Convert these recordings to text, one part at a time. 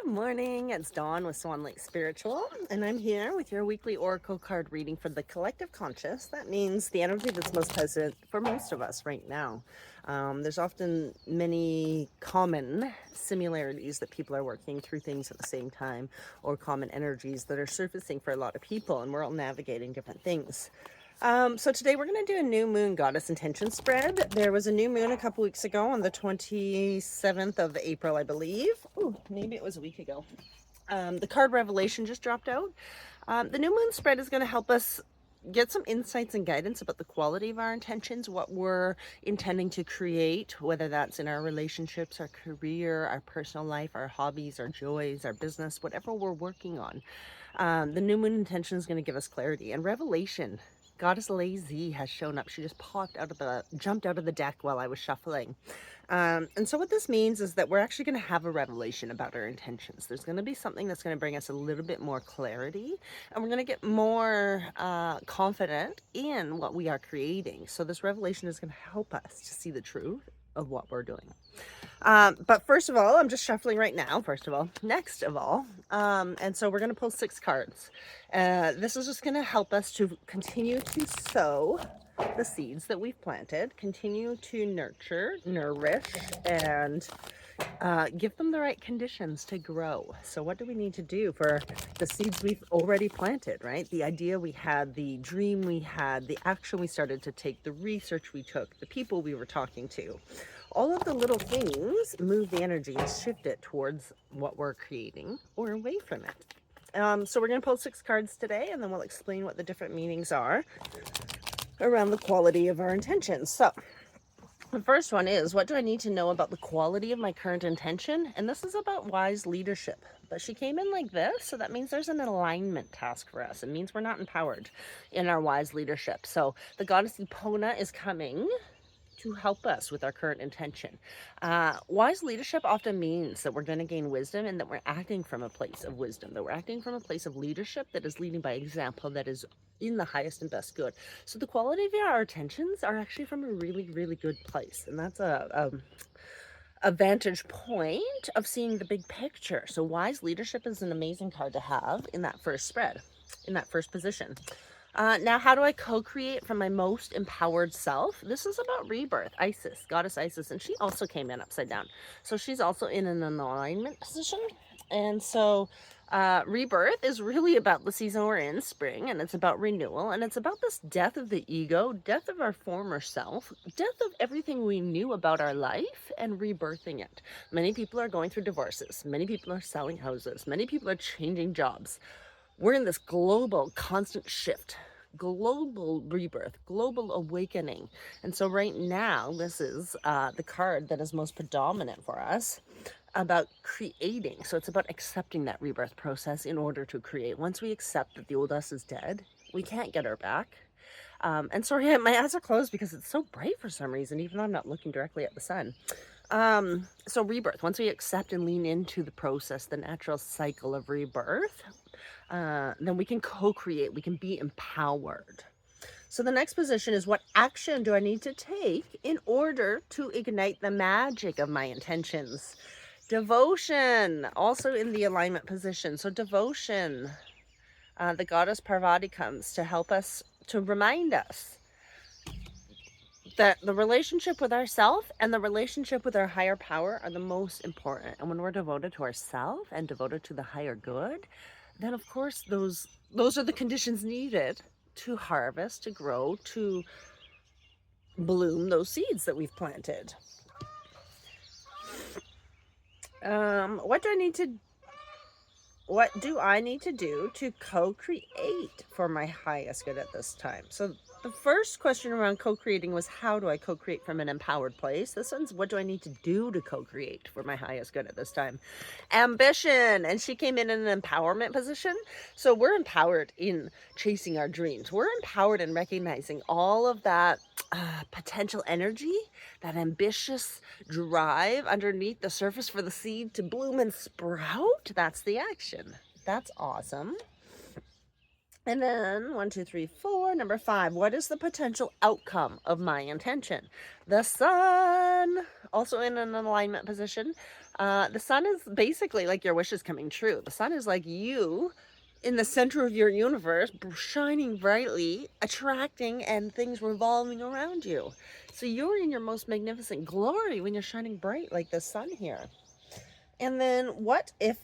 Good morning, it's Dawn with Swan Lake Spiritual, and I'm here with your weekly Oracle card reading for the collective conscious. That means the energy that's most present for most of us right now. There's often many common similarities that people are working through things at the same time, or common energies that are surfacing for a lot of people, and we're all navigating different things. So today we're going to do a new moon goddess intention spread. There was a new moon a couple weeks ago on the 27th of April, I believe. Ooh, maybe it was a week ago. The card revelation just dropped out. The new moon spread is going to help us get some insights and guidance about the quality of our intentions, what we're intending to create, whether that's in our relationships, our career, our personal life, our hobbies, our joys, our business, whatever we're working on. The new moon intention is going to give us clarity and revelation. Goddess Lazy has shown up. She just jumped out of the deck while I was shuffling. And so what this means is that we're actually going to have a revelation about our intentions. There's going to be something that's going to bring us a little bit more clarity, and we're going to get more confident in what we are creating. So this revelation is going to help us to see the truth of what we're doing. But first of all, I'm just shuffling right now, next of all. And so we're going to pull 6 cards. This is just going to help us to continue to sow the seeds that we've planted, continue to nurture, nourish, and give them the right conditions to grow. So what do we need to do for the seeds we've already planted, right? The idea we had, the dream we had, the action we started to take, the research we took, the people we were talking to. All of the little things move the energy and shift it towards what we're creating or away from it. So we're going to pull 6 cards today, and then we'll explain what the different meanings are around the quality of our intentions. So the first one is, what do I need to know about the quality of my current intention? And this is about wise leadership. But she came in like this, so that means there's an alignment task for us. It means we're not empowered in our wise leadership. So the goddess Epona is coming to help us with our current intention. Wise leadership often means that we're going to gain wisdom, and that we're acting from a place of wisdom, that we're acting from a place of leadership that is leading by example, that is in the highest and best good. So the quality of our intentions are actually from a really, really good place. And that's a vantage point of seeing the big picture. So wise leadership is an amazing card to have in that first spread, in that first position. Now, how do I co-create from my most empowered self? This is about rebirth. Isis, goddess Isis, and she also came in upside down. So she's also in an alignment position. And so rebirth is really about the season we're in, spring, and it's about renewal, and it's about this death of the ego, death of our former self, death of everything we knew about our life, and rebirthing it. Many people are going through divorces. Many people are selling houses. Many people are changing jobs. We're in this global constant shift, global rebirth, global awakening. And so right now, this is the card that is most predominant for us about creating. So it's about accepting that rebirth process in order to create. Once we accept that the old us is dead, we can't get her back. And sorry, my eyes are closed because it's so bright for some reason, even though I'm not looking directly at the sun. So rebirth, once we accept and lean into the process, the natural cycle of rebirth, then we can co-create, we can be empowered. So the next position is, what action do I need to take in order to ignite the magic of my intentions? Devotion, also in the alignment position. So devotion, the goddess Parvati comes to help us, to remind us that the relationship with ourself and the relationship with our higher power are the most important. And when we're devoted to ourself and devoted to the higher good, then of course those are the conditions needed to harvest, to grow, to bloom those seeds that we've planted. What do I need to do to co-create for my highest good at this time? So the first question around co-creating was, how do I co-create from an empowered place? This one's, what do I need to do to co-create for my highest good at this time? Ambition. And she came in an empowerment position. So we're empowered in chasing our dreams. We're empowered in recognizing all of that potential energy, that ambitious drive underneath the surface for the seed to bloom and sprout. That's the action. That's awesome. And then 1, 2, 3, 4, number 5, what is the potential outcome of my intention? The sun, also in an alignment position. The sun is basically like your wishes coming true. The sun is like you in the center of your universe, shining brightly, attracting, and things revolving around you. So you're in your most magnificent glory when you're shining bright like the sun here. And then what if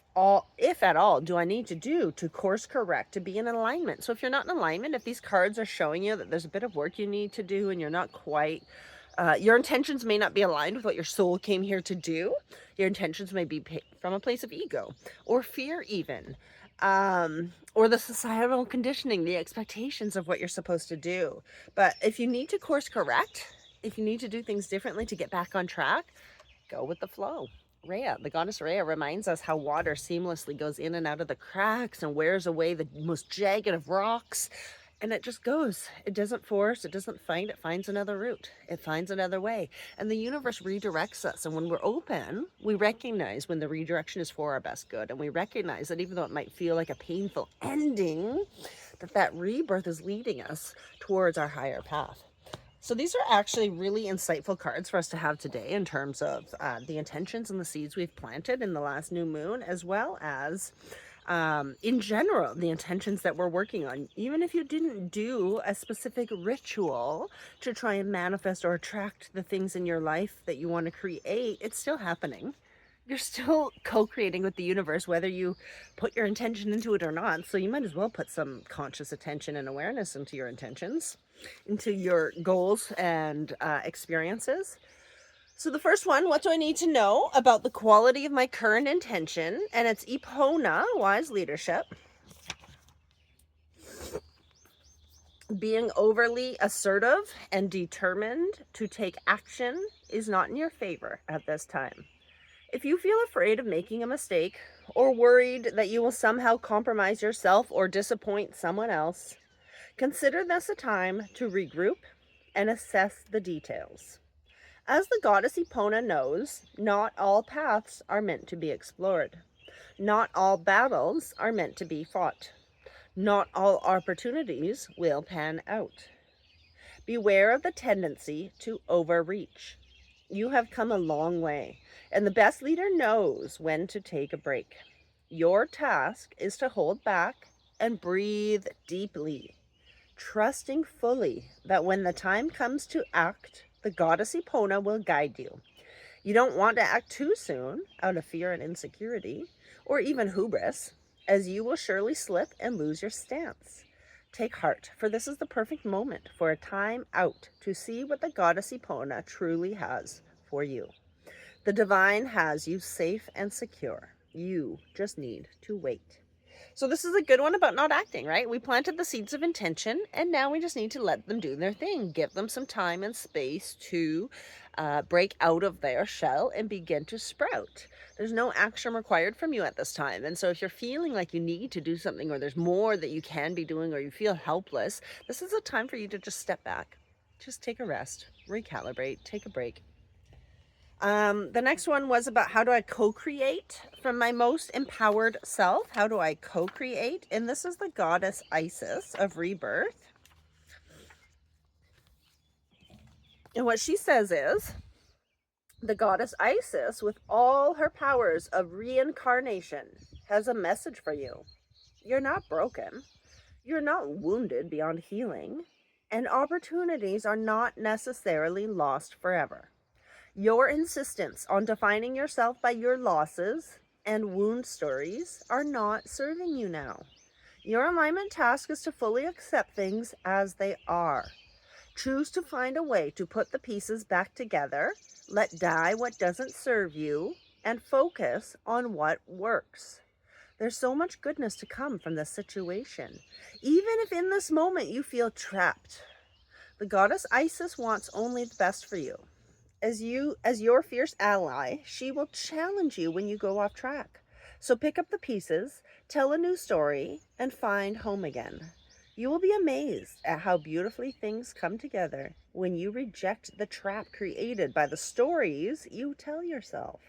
at all, do I need to do to course correct to be in alignment? So if you're not in alignment, if these cards are showing you that there's a bit of work you need to do and you're not quite, your intentions may not be aligned with what your soul came here to do. Your intentions may be from a place of ego or fear even, or the societal conditioning, the expectations of what you're supposed to do. But if you need to course correct, if you need to do things differently to get back on track, go with the flow. Rhea, the goddess Rhea, reminds us how water seamlessly goes in and out of the cracks and wears away the most jagged of rocks. And it just goes. It doesn't force, it doesn't fight, it finds another route. It finds another way. And the universe redirects us. And when we're open, we recognize when the redirection is for our best good. And we recognize that even though it might feel like a painful ending, that rebirth is leading us towards our higher path. So these are actually really insightful cards for us to have today in terms of the intentions and the seeds we've planted in the last new moon, as well as in general, the intentions that we're working on. Even if you didn't do a specific ritual to try and manifest or attract the things in your life that you want to create, it's still happening. You're still co-creating with the universe, whether you put your intention into it or not. So you might as well put some conscious attention and awareness into your intentions, into your goals and experiences. So the first one, what do I need to know about the quality of my current intention? And it's Epona, wise leadership. Being overly assertive and determined to take action is not in your favor at this time. If you feel afraid of making a mistake or worried that you will somehow compromise yourself or disappoint someone else, consider this a time to regroup and assess the details. As the goddess Epona knows, not all paths are meant to be explored. Not all battles are meant to be fought. Not all opportunities will pan out. Beware of the tendency to overreach. You have come a long way, and the best leader knows when to take a break. Your task is to hold back and breathe deeply, trusting fully that when the time comes to act, the goddess Epona will guide you. You don't want to act too soon out of fear and insecurity, or even hubris, as you will surely slip and lose your stance. Take heart, for this is the perfect moment for a time out to see what the goddess Epona truly has for you. The divine has you safe and secure. You just need to wait. So this is a good one about not acting, right? We planted the seeds of intention, and now we just need to let them do their thing. Give them some time and space to break out of their shell and begin to sprout. There's no action required from you at this time. And so if you're feeling like you need to do something, or there's more that you can be doing, or you feel helpless, this is a time for you to just step back. Just take a rest, recalibrate, take a break. The next one was about how do I co-create from my most empowered self? How do I co-create? And this is the goddess Isis of rebirth. And what she says is, the goddess Isis, with all her powers of reincarnation, has a message for you. You're not broken. You're not wounded beyond healing. And opportunities are not necessarily lost forever. Your insistence on defining yourself by your losses and wound stories are not serving you now. Your alignment task is to fully accept things as they are. Choose to find a way to put the pieces back together, let die what doesn't serve you, and focus on what works. There's so much goodness to come from this situation. Even if in this moment you feel trapped, the goddess Isis wants only the best for you. As your fierce ally, she will challenge you when you go off track. So pick up the pieces, tell a new story, and find home again. You will be amazed at how beautifully things come together when you reject the trap created by the stories you tell yourself.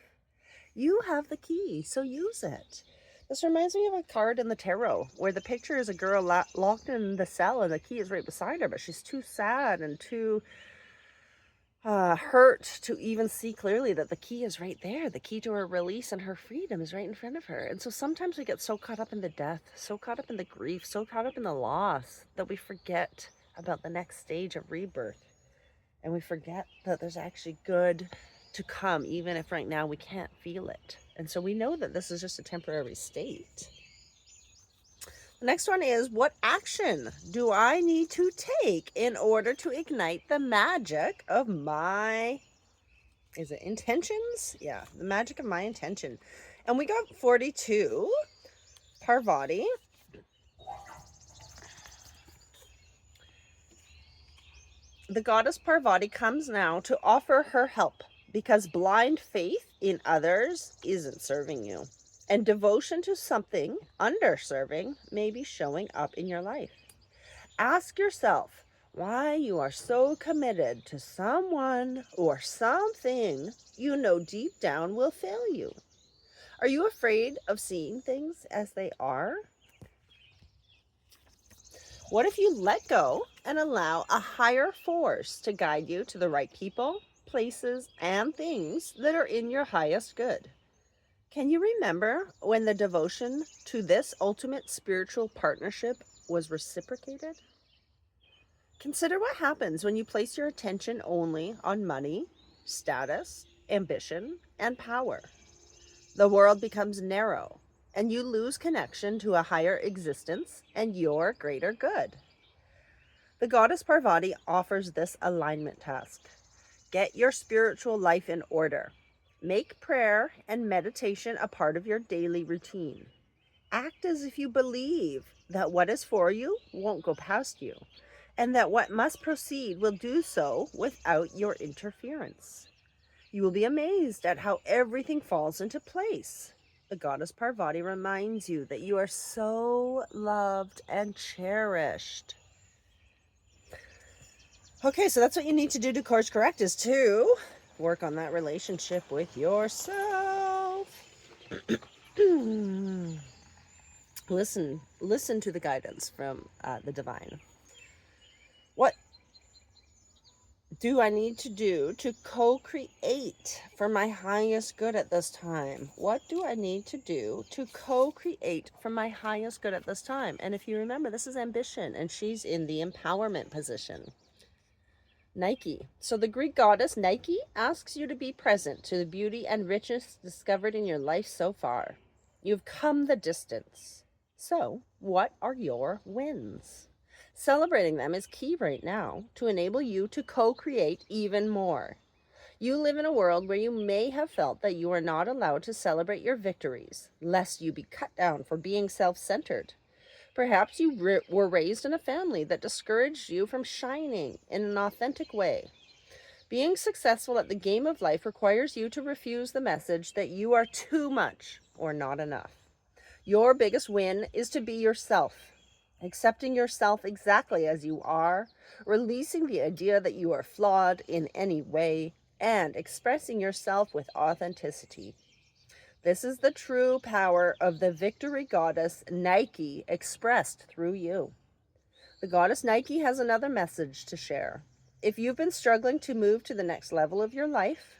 You have the key, so use it. This reminds me of a card in the tarot where the picture is a girl locked in the cell and the key is right beside her, but she's too sad and too hurt to even see clearly that the key is right there. The key to her release and her freedom is right in front of her. And so sometimes we get so caught up in the death, so caught up in the grief, so caught up in the loss that we forget about the next stage of rebirth. And we forget that there's actually good to come, even if right now we can't feel it. And so we know that this is just a temporary state. The next one is, what action do I need to take in order to ignite the magic of my, is it intentions? Yeah, the magic of my intention. And we got 42, Parvati. The goddess Parvati comes now to offer her help because blind faith in others isn't serving you. And devotion to something underserving may be showing up in your life. Ask yourself why you are so committed to someone or something you know deep down will fail you. Are you afraid of seeing things as they are? What if you let go and allow a higher force to guide you to the right people, places, and things that are in your highest good? Can you remember when the devotion to this ultimate spiritual partnership was reciprocated? Consider what happens when you place your attention only on money, status, ambition, and power. The world becomes narrow, and you lose connection to a higher existence and your greater good. The goddess Parvati offers this alignment task. Get your spiritual life in order. Make prayer and meditation a part of your daily routine. Act as if you believe that what is for you won't go past you, and that what must proceed will do so without your interference. You will be amazed at how everything falls into place. The goddess Parvati reminds you that you are so loved and cherished. Okay, so that's what you need to do to course correct, is to work on that relationship with yourself. Listen to the guidance from the divine. What do I need to do to co-create for my highest good at this time? What do I need to do to co-create for my highest good at this time? And if you remember, this is ambition, and she's in the empowerment position. Nike. So the Greek goddess Nike asks you to be present to the beauty and richness discovered in your life so far. You've come the distance. So, what are your wins? Celebrating them is key right now to enable you to co-create even more. You live in a world where you may have felt that you are not allowed to celebrate your victories, lest you be cut down for being self-centered. Perhaps you were raised in a family that discouraged you from shining in an authentic way. Being successful at the game of life requires you to refuse the message that you are too much or not enough. Your biggest win is to be yourself, accepting yourself exactly as you are, releasing the idea that you are flawed in any way, and expressing yourself with authenticity. This is the true power of the victory goddess Nike expressed through you. The goddess Nike has another message to share. If you've been struggling to move to the next level of your life,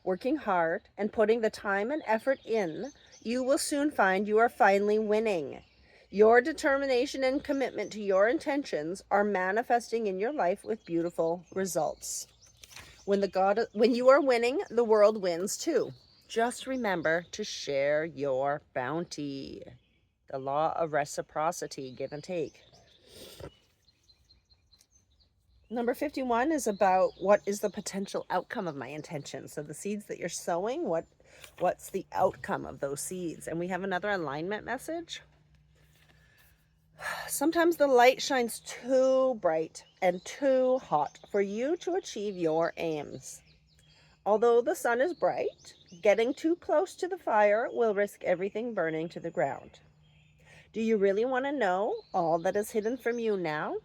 working hard and putting the time and effort in, you will soon find you are finally winning. Your determination and commitment to your intentions are manifesting in your life with beautiful results. When you are winning, the world wins too. Just remember to share your bounty. The law of reciprocity, give and take. Number 51 is about what is the potential outcome of my intention. So the seeds that you're sowing, what's the outcome of those seeds? And we have another alignment message. Sometimes the light shines too bright and too hot for you to achieve your aims. Although the sun is bright, getting too close to the fire will risk everything burning to the ground. Do you really want to know all that is hidden from you now?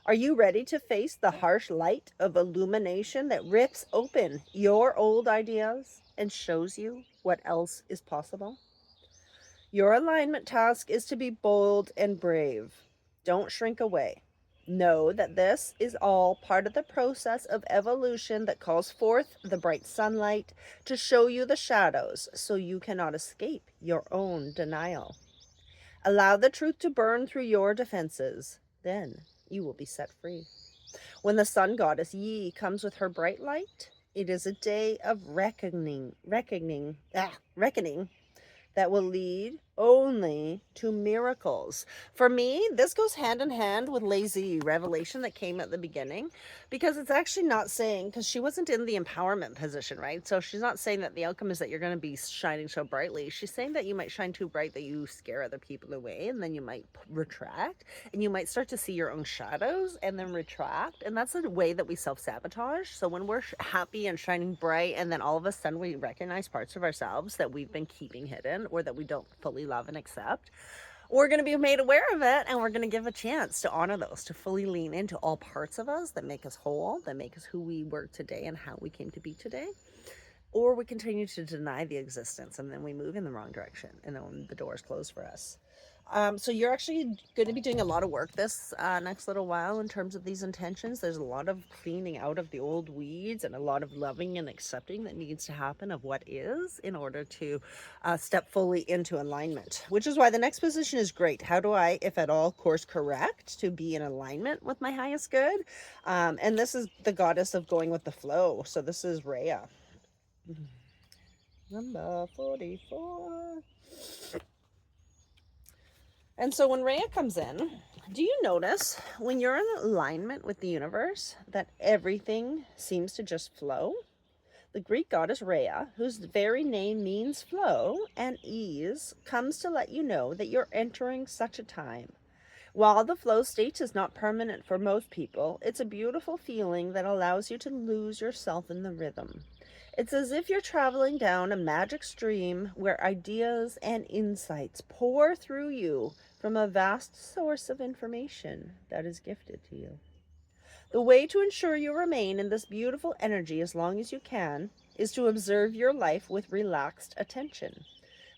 Are you ready to face the harsh light of illumination that rips open your old ideas and shows you what else is possible? Your alignment task is to be bold and brave. Don't shrink away. Know that this is all part of the process of evolution that calls forth the bright sunlight to show you the shadows so you cannot escape your own denial. Allow the truth to burn through your defenses. Then you will be set free. When the sun goddess Yi comes with her bright light, it is a day of reckoning that will lead only to miracles. For me, this goes hand in hand with lazy revelation that came at the beginning, because it's actually not saying, because she wasn't in the empowerment position, right? So she's not saying that the outcome is that you're going to be shining so brightly. She's saying that you might shine too bright that you scare other people away, and then you might retract, and you might start to see your own shadows and then retract. And that's a way that we self-sabotage. So when we're happy and shining bright, and then all of a sudden we recognize parts of ourselves that we've been keeping hidden or that we don't fully love and accept, we're going to be made aware of it, and we're going to give a chance to honor those, to fully lean into all parts of us that make us whole, that make us who we were today and how we came to be today. Or we continue to deny the existence, and then we move in the wrong direction, and then the doors close for us. So you're actually going to be doing a lot of work this next little while in terms of these intentions. There's a lot of cleaning out of the old weeds and a lot of loving and accepting that needs to happen of what is in order to step fully into alignment, which is why the next position is great. How do I, if at all, course correct to be in alignment with my highest good? And this is the goddess of going with the flow. So this is Rhea. Number 44. And so when Rhea comes in, do you notice when you're in alignment with the universe that everything seems to just flow? The Greek goddess Rhea, whose very name means flow and ease, comes to let you know that you're entering such a time. While the flow state is not permanent for most people, it's a beautiful feeling that allows you to lose yourself in the rhythm. It's as if you're traveling down a magic stream where ideas and insights pour through you from a vast source of information that is gifted to you. The way to ensure you remain in this beautiful energy as long as you can is to observe your life with relaxed attention,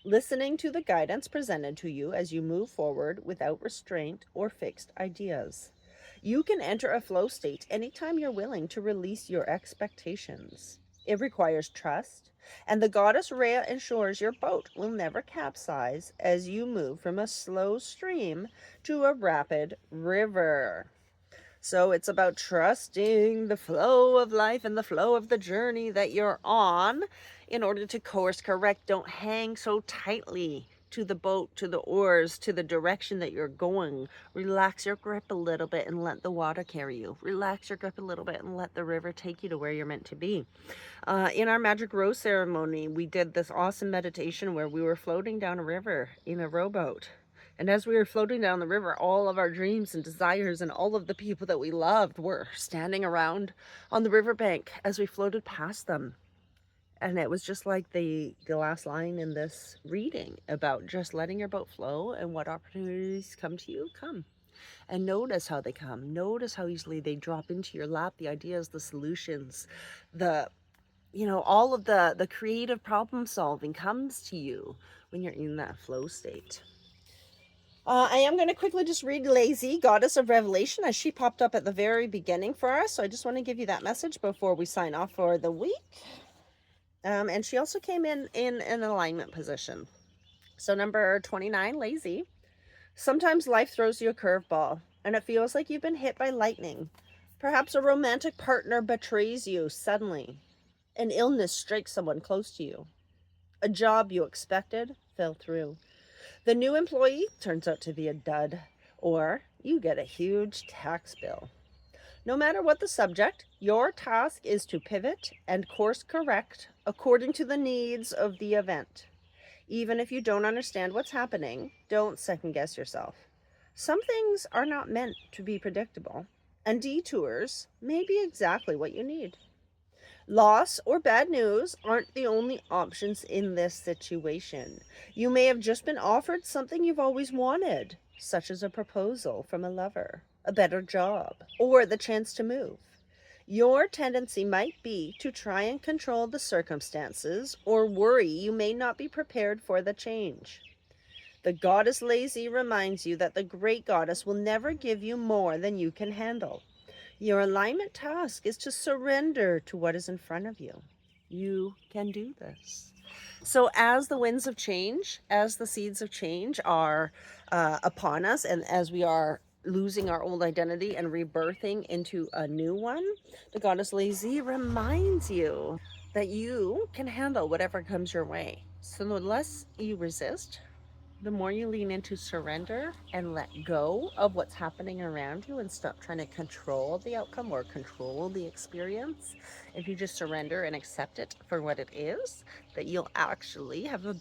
listening to the guidance presented to you as you move forward without restraint or fixed ideas. You can enter a flow state anytime you're willing to release your expectations. It requires trust, and the goddess Rhea ensures your boat will never capsize as you move from a slow stream to a rapid river. So it's about trusting the flow of life and the flow of the journey that you're on in order to course correct. Don't hang so tightly to the boat, to the oars, to the direction that you're going. Relax your grip a little bit and let the water carry you. Relax your grip a little bit and let the river take you to where you're meant to be. In our Magic Rose ceremony, we did this awesome meditation where we were floating down a river in a rowboat. And as we were floating down the river, all of our dreams and desires and all of the people that we loved were standing around on the riverbank as we floated past them. And it was just like the last line in this reading about just letting your boat flow, and what opportunities come to you, come. And notice how they come. Notice how easily they drop into your lap, the ideas, the solutions, all of the creative problem solving comes to you when you're in that flow state. I am going to quickly just read Lazy, Goddess of Revelation, as she popped up at the very beginning for us. So I just want to give you that message before we sign off for the week. And she also came in an alignment position. So number 29, Lazy. Sometimes life throws you a curveball, and it feels like you've been hit by lightning. Perhaps a romantic partner betrays you suddenly. An illness strikes someone close to you. A job you expected fell through. The new employee turns out to be a dud, or you get a huge tax bill. No matter what the subject, your task is to pivot and course correct according to the needs of the event. Even if you don't understand what's happening, don't second guess yourself. Some things are not meant to be predictable, and detours may be exactly what you need. Loss or bad news aren't the only options in this situation. You may have just been offered something you've always wanted, such as a proposal from a lover, a better job, or the chance to move. Your tendency might be to try and control the circumstances or worry you may not be prepared for the change. The goddess lazy reminds you that the great goddess will never give you more than you can handle. Your alignment task is to surrender to what is in front of you. You can do this. So, as the winds of change, as the seeds of change are upon us, and as we are losing our old identity and rebirthing into a new one, the goddess Lazy reminds you that you can handle whatever comes your way. So, the less you resist, the more you lean into surrender and let go of what's happening around you and stop trying to control the outcome or control the experience, if you just surrender and accept it for what it is, that you'll actually have a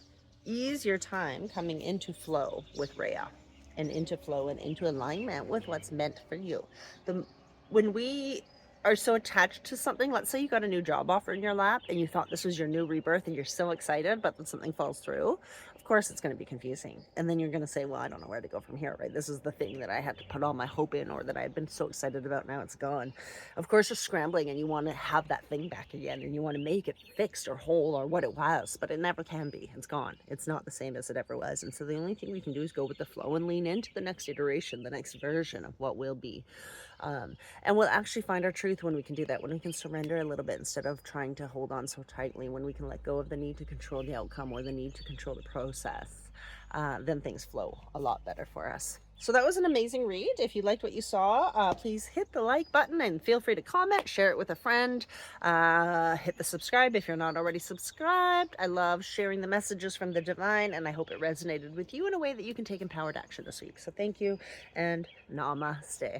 easier time coming into flow with Rhea and into flow and into alignment with what's meant for you. The when we are so attached to something, let's say you got a new job offer in your lap and you thought this was your new rebirth and you're so excited, but then something falls through, of course it's going to be confusing. And then you're going to say, well, I don't know where to go from here, right? This is the thing that I had to put all my hope in, or that I had been so excited about, now it's gone. Of course you're scrambling and you want to have that thing back again, and you want to make it fixed or whole or what it was, but it never can be. It's gone. It's not the same as it ever was. And so the only thing we can do is go with the flow and lean into the next iteration, the next version of what will be. And we'll actually find our truth when we can do that, when we can surrender a little bit instead of trying to hold on so tightly, when we can let go of the need to control the outcome or the need to control the process. Then things flow a lot better for us. So that was an amazing read. If you liked what you saw, please hit the like button and feel free to comment, share it with a friend, hit the subscribe if you're not already subscribed. I love sharing the messages from the divine, and I hope it resonated with you in a way that you can take empowered action this week. So thank you, and namaste.